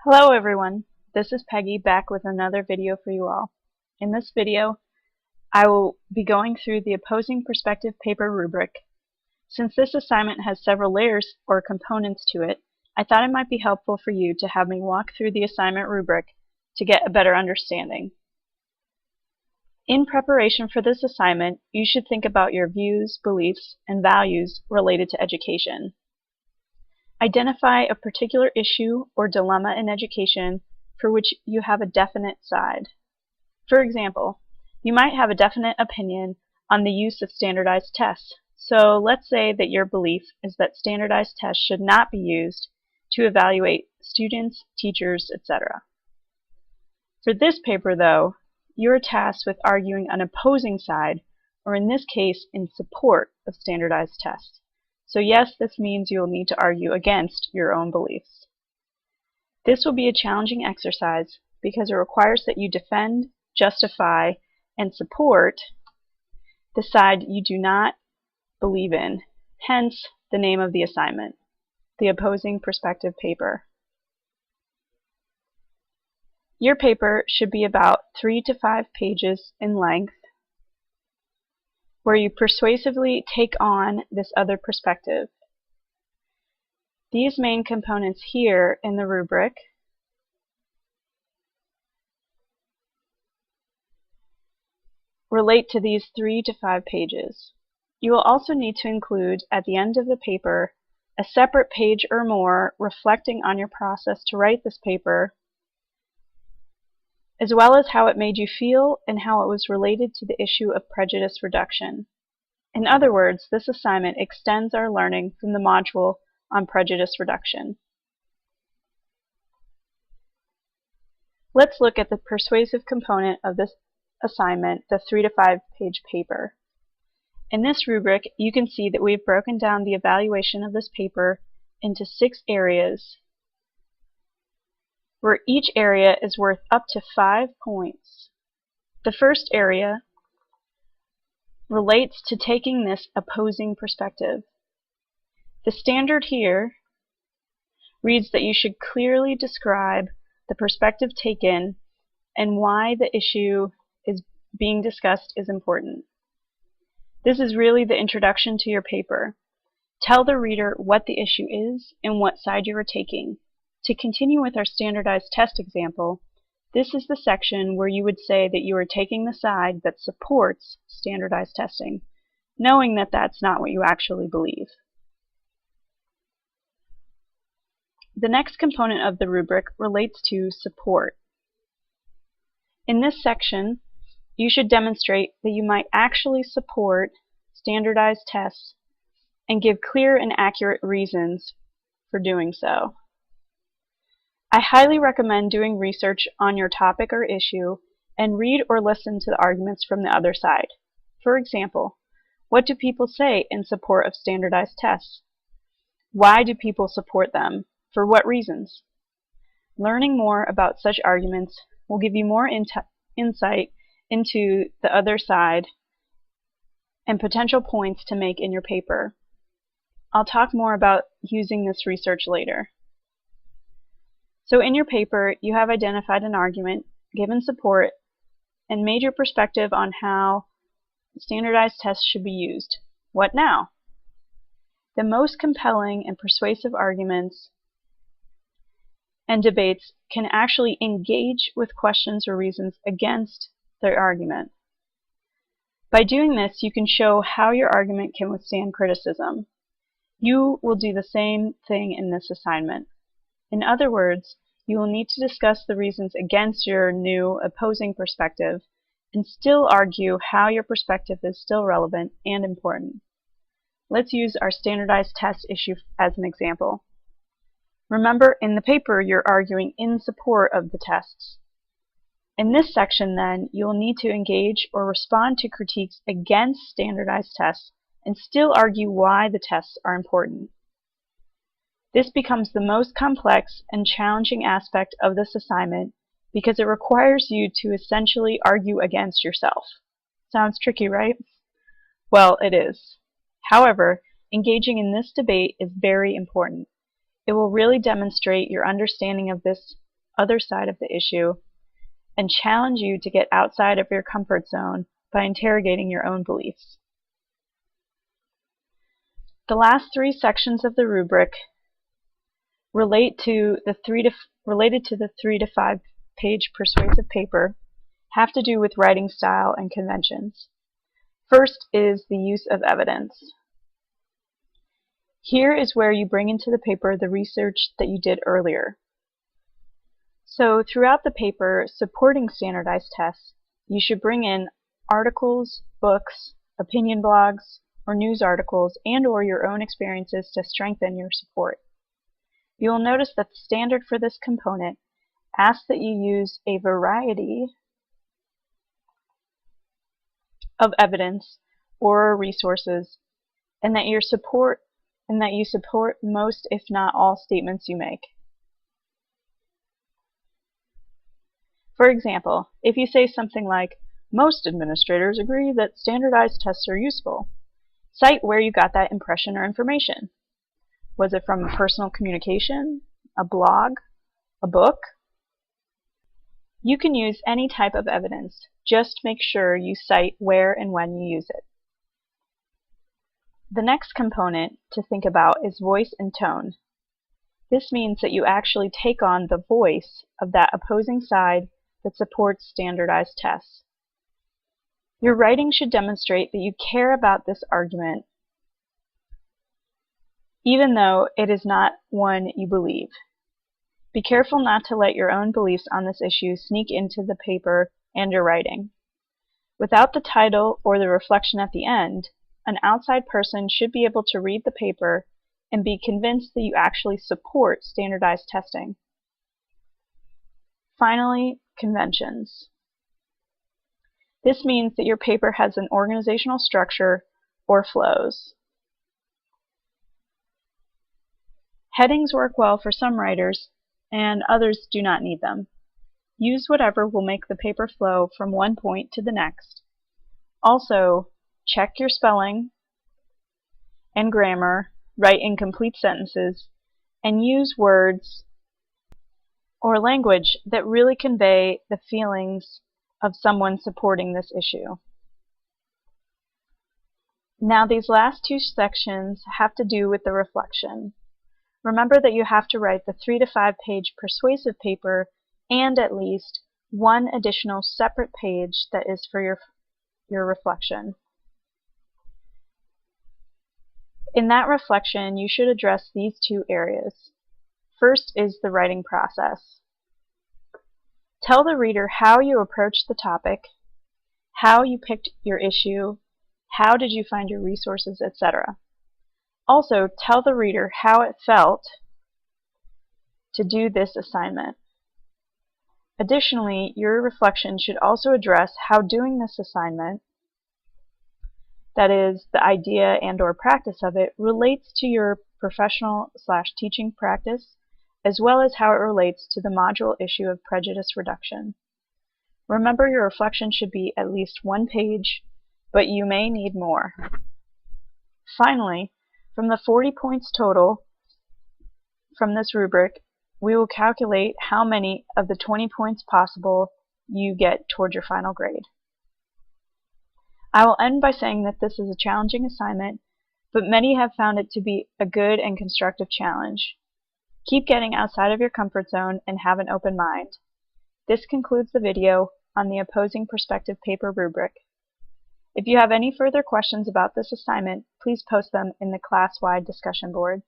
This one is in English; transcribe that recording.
Hello everyone, this is Peggy back with another video for you all. In this video, I will be going through the opposing perspective paper rubric. Since this assignment has several layers or components to it, I thought it might be helpful for you to have me walk through the assignment rubric to get a better understanding. In preparation for this assignment, you should think about your views, beliefs, and values related to education. Identify a particular issue or dilemma in education for which you have a definite side. For example, you might have a definite opinion on the use of standardized tests. So let's say that your belief is that standardized tests should not be used to evaluate students, teachers, etc. For this paper, though, you're tasked with arguing an opposing side, or in this case, in support of standardized tests. So yes, this means you will need to argue against your own beliefs. This will be a challenging exercise because it requires that you defend, justify, and support the side you do not believe in, hence the name of the assignment, the opposing perspective paper. Your paper should be about 3 to 5 pages in length, where you persuasively take on this other perspective. These main components here in the rubric relate to these 3 to 5 pages. You will also need to include at the end of the paper a separate page or more reflecting on your process to write this paper, as well as how it made you feel and how it was related to the issue of prejudice reduction. In other words, this assignment extends our learning from the module on prejudice reduction. Let's look at the persuasive component of this assignment, the 3 to 5 page paper. In this rubric, you can see that we've broken down the evaluation of this paper into 6 areas, where each area is worth up to 5 points. The first area relates to taking this opposing perspective. The standard here reads that you should clearly describe the perspective taken and why the issue is being discussed is important. This is really the introduction to your paper. Tell the reader what the issue is and what side you are taking. To continue with our standardized test example, this is the section where you would say that you are taking the side that supports standardized testing, knowing that that's not what you actually believe. The next component of the rubric relates to support. In this section, you should demonstrate that you might actually support standardized tests and give clear and accurate reasons for doing so. I highly recommend doing research on your topic or issue and read or listen to the arguments from the other side. For example, what do people say in support of standardized tests? Why do people support them? For what reasons? Learning more about such arguments will give you more insight into the other side and potential points to make in your paper. I'll talk more about using this research later. So in your paper, you have identified an argument, given support, and made your perspective on how standardized tests should be used. What now? The most compelling and persuasive arguments and debates can actually engage with questions or reasons against their argument. By doing this, you can show how your argument can withstand criticism. You will do the same thing in this assignment. In other words, you will need to discuss the reasons against your new opposing perspective and still argue how your perspective is still relevant and important. Let's use our standardized test issue as an example. Remember, in the paper, you're arguing in support of the tests. In this section, then, you'll need to engage or respond to critiques against standardized tests and still argue why the tests are important. This becomes the most complex and challenging aspect of this assignment because it requires you to essentially argue against yourself. Sounds tricky, right? Well, it is. However, engaging in this debate is very important. It will really demonstrate your understanding of this other side of the issue and challenge you to get outside of your comfort zone by interrogating your own beliefs. The last 3 sections of the rubric related to the 3 to 5 page persuasive paper have to do with writing style and conventions. First is the use of evidence. Here is where you bring into the paper the research that you did earlier. So throughout the paper supporting standardized tests, you should bring in articles, books, opinion blogs, or news articles and/or your own experiences to strengthen your support. You will notice that the standard for this component asks that you use a variety of evidence or resources, and that you support most, if not all, statements you make. For example, if you say something like, "Most administrators agree that standardized tests are useful," cite where you got that impression or information. Was it from a personal communication, a blog, a book? You can use any type of evidence. Just make sure you cite where and when you use it. The next component to think about is voice and tone. This means that you actually take on the voice of that opposing side that supports standardized tests. Your writing should demonstrate that you care about this argument, even though it is not one you believe. Be careful not to let your own beliefs on this issue sneak into the paper and your writing. Without the title or the reflection at the end, an outside person should be able to read the paper and be convinced that you actually support standardized testing. Finally, conventions. This means that your paper has an organizational structure or flows. Headings work well for some writers, and others do not need them. Use whatever will make the paper flow from one point to the next. Also, check your spelling and grammar, write in complete sentences, and use words or language that really convey the feelings of someone supporting this issue. Now, these last 2 sections have to do with the reflection. Remember that you have to write the 3 to 5 page persuasive paper and at least 1 additional separate page that is for your reflection. In that reflection, you should address these 2 areas. First is the writing process. Tell the reader how you approached the topic, how you picked your issue, how did you find your resources, etc. Also, tell the reader how it felt to do this assignment. Additionally, your reflection should also address how doing this assignment, that is, the idea and/or practice of it, relates to your professional/teaching practice, as well as how it relates to the module issue of prejudice reduction. Remember, your reflection should be at least 1 page, but you may need more. Finally, from the 40 points total from this rubric, we will calculate how many of the 20 points possible you get toward your final grade. I will end by saying that this is a challenging assignment, but many have found it to be a good and constructive challenge. Keep getting outside of your comfort zone and have an open mind. This concludes the video on the opposing perspective paper rubric. If you have any further questions about this assignment, please post them in the class-wide discussion board.